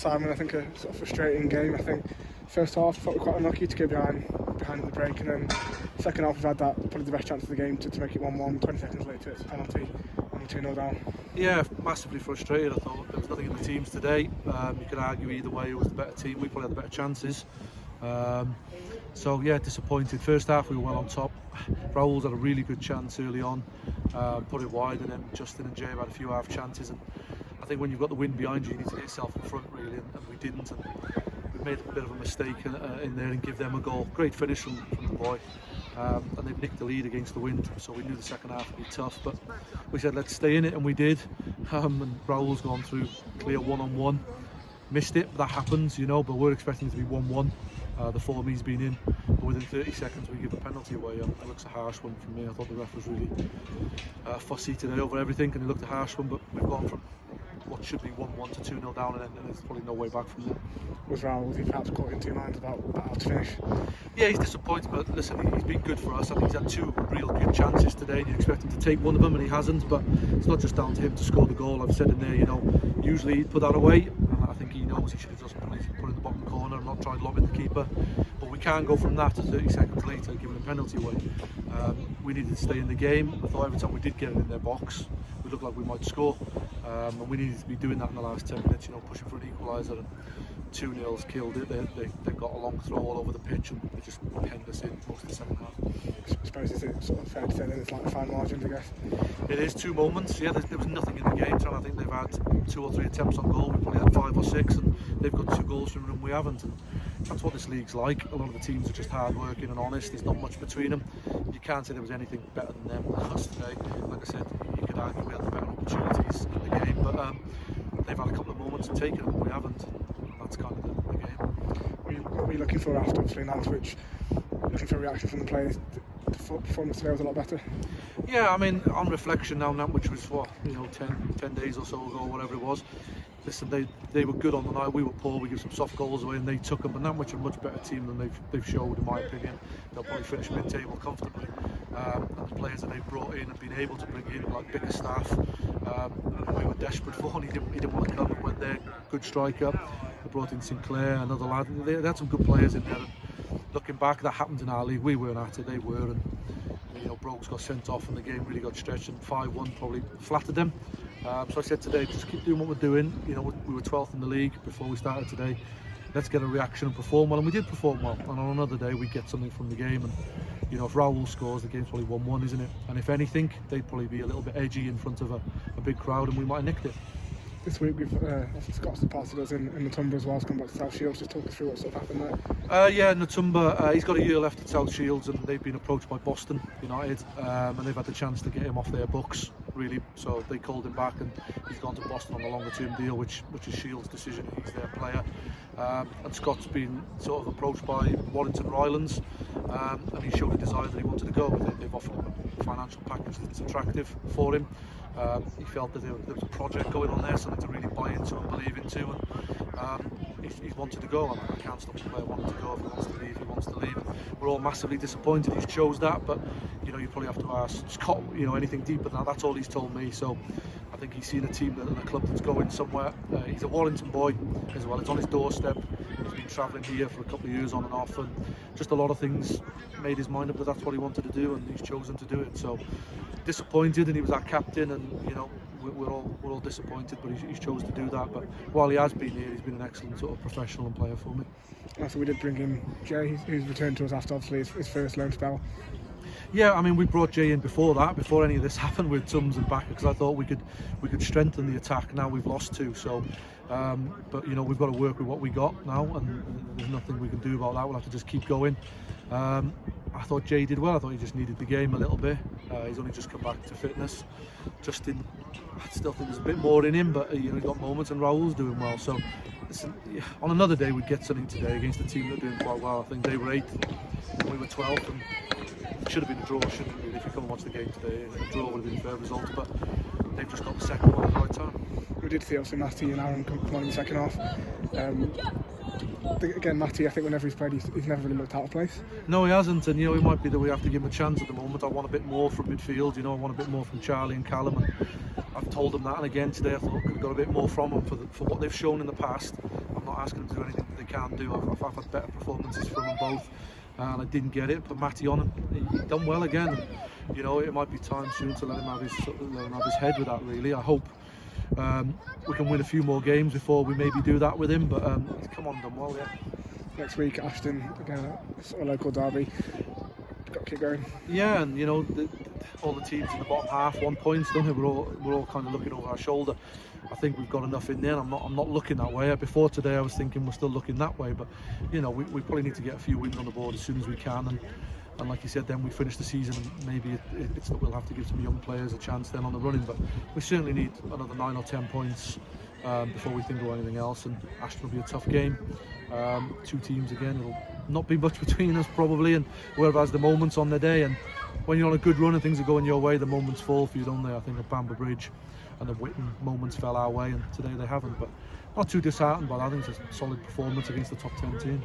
Simon, I think a sort of frustrating game. I think first half I thought we were quite unlucky to go behind at the break, and then second half we've had that probably the best chance of the game to make it 1-1. 20 seconds later it's a penalty and we're 2-0 down. Yeah, massively frustrated. I thought there was nothing in the teams today. You could argue either way, it was the better team. We probably had the better chances. So yeah, disappointed. First half we were well on top. Raoul's had a really good chance early on, put it wide, and then Justin and Jay had a few half chances. And I think when you've got the wind behind you, you need to get yourself in front really, and we didn't. And we made a bit of a mistake in there and give them a goal. Great finish from the boy, and they've nicked the lead against the wind. So we knew the second half would be tough, but we said let's stay in it, and we did. And Raoul's gone through clear one-on-one, missed it. That happens, you know. But we're expecting it to be 1-1. The form he's been in, but within 30 seconds we give a penalty away. It looks a harsh one from me. I thought the ref was really fussy today over everything, and it looked a harsh one, but we've gone from what should be 1-1 to 2-0 down, and there's probably no way back from there. Was Raoul, he perhaps caught in two minds about how to finish? Yeah, he's disappointed, but listen, he's been good for us. I think he's had two real good chances today, and you expect him to take one of them, and he hasn't. But it's not just down to him to score the goal. I've said in there, you know, usually he'd put that away, and I think he knows he should have just put it in the bottom corner and not tried lobbing the keeper. But we can't go from that to 30 seconds later giving a penalty away. We needed to stay in the game. I thought every time we did get it in their box, we looked like we might score, and we needed to be doing that in the last 10 minutes, you know, pushing for an equaliser. And 2-0's killed it. They got a long throw all over the pitch, and they just penned us in most of the second half. I suppose it's sort of fair to say that it's like fine margins, I guess. It is two moments. Yeah, there was nothing in the game. So I think they've had 2 or 3 attempts on goal. We probably had 5 or 6, and they've got 2 goals from them and we haven't. And that's what this league's like. A lot of the teams are just hard working and honest. There's not much between them. You can't say there was anything better than them than us today. Like I said, you could argue we had the better opportunities in the game, but they've had a couple of moments of taking them and we haven't. That's kind of the game. What were you looking for after obviously Nantwich? Looking for a reaction from the players. The performance today was a lot better. Yeah, I mean, on reflection now, Nantwich was 10 days or so ago, whatever it was. Listen, they were good on the night. We were poor. We gave some soft goals away, and they took them. But Nantwich are a much better team than they've showed, in my opinion. They'll probably finish mid-table comfortably. And the players that they've brought in and been able to bring in, like Bickerstaff, we were desperate for, and he didn't want to come. And went there, good striker. They brought in Sinclair, another lad. They had some good players in there. And looking back, that happened in our league. We weren't at it. They were, and you know, Brogues got sent off, and the game really got stretched. And 5-1 probably flattered them. So I said today, just keep doing what we're doing. You know, we were 12th in the league before we started today. Let's get a reaction and perform well, and we did perform well. And on another day, we get something from the game. And you know, if Raoul scores, the game's probably 1-1, isn't it? And if anything, they'd probably be a little bit edgy in front of a big crowd, and we might have nicked it. This week we've Scott's departed us in Natumba as well. He's come back to South Shields. Just talk us through what sort of happened there. Yeah, Natumba, he's got a year left at South Shields, and they've been approached by Boston United, and they've had the chance to get him off their books, really. So they called him back, and he's gone to Boston on a longer term deal, which is Shields' decision. He's their player. And Scott's been sort of approached by Warrington Rylands, and he showed a desire that he wanted to go. They've offered him a financial package that's attractive for him. He felt that there was a project going on there, something to really buy into and believe into, and he's wanted to go. I can't stop the player wanting to go. If he wants to leave, he wants to leave. We're all massively disappointed he's chose that, but you know, you probably have to ask Scott, you know, anything deeper than that. That's all he's told me. So I think he's seen a team and a club that's going somewhere. He's a Warrington boy as well. It's on his doorstep. He's been travelling here for a couple of years on and off, and just a lot of things made his mind up that that's what he wanted to do, and he's chosen to do it. So disappointed, and he was our captain, and you know, we're all disappointed, but he's chose to do that. But while he has been here, he's been an excellent sort of professional and player for me. So we did bring in Jay, who's returned to us after obviously his first loan spell. Yeah, I mean, we brought Jay in before any of this happened with Tums and Backer, because I thought we could strengthen the attack. Now we've lost 2, so but you know, we've got to work with what we got now, and there's nothing we can do about that. We'll have to just keep going. I thought Jay did well. I thought he just needed the game a little bit. He's only just come back to fitness. Justin, I still think there's a bit more in him, but you know, he's got moments, and Raoul's doing well. So listen, on another day we'd get something today against a team that are doing quite well. I think they were 8th and we were 12th, and it should have been a draw, shouldn't it, really? If you come and watch the game today, a draw would have been a fair result, but they've just got the second one at the right time. We did see obviously Matty and Aaron come on in the second half. Again, Matty, I think whenever he's played, he's never really looked out of place. No, he hasn't, and you know, it might be that we have to give him a chance at the moment. I want a bit more from midfield, you know, I want a bit more from Charlie and Callum, and I've told them that, and again today I thought I could have got a bit more from them for what they've shown in the past. I not asking them to do anything that they can't do. I've had better performances from them both, and I didn't get it. But Matty on him, he done well again. And, you know, it might be time soon to let him have his head with that. Really, I hope we can win a few more games before we maybe do that with him. But he's come on, done well, yeah. Next week, Ashton again, a local derby. Got to keep going. Yeah, and you know, all the teams in the bottom half, 1 point, don't we? We're all kind of looking over our shoulder. I think we've got enough in there. I'm not looking that way. Before today, I was thinking we're still looking that way, but you know, we probably need to get a few wins on the board as soon as we can. And like you said, then we finish the season, and maybe it's that we'll have to give some young players a chance then on the running. But we certainly need another 9 or 10 points before we think of anything else. And Ashton will be a tough game. 2 teams again. It'll not be much between us probably, and whoever has the moments on their day. And when you're on a good run and things are going your way, the moments fall for you, don't they? I think at Bamber Bridge and the Whitton moments fell our way, and today they haven't. But not too disheartened, but I think it's a solid performance against the top 10 team.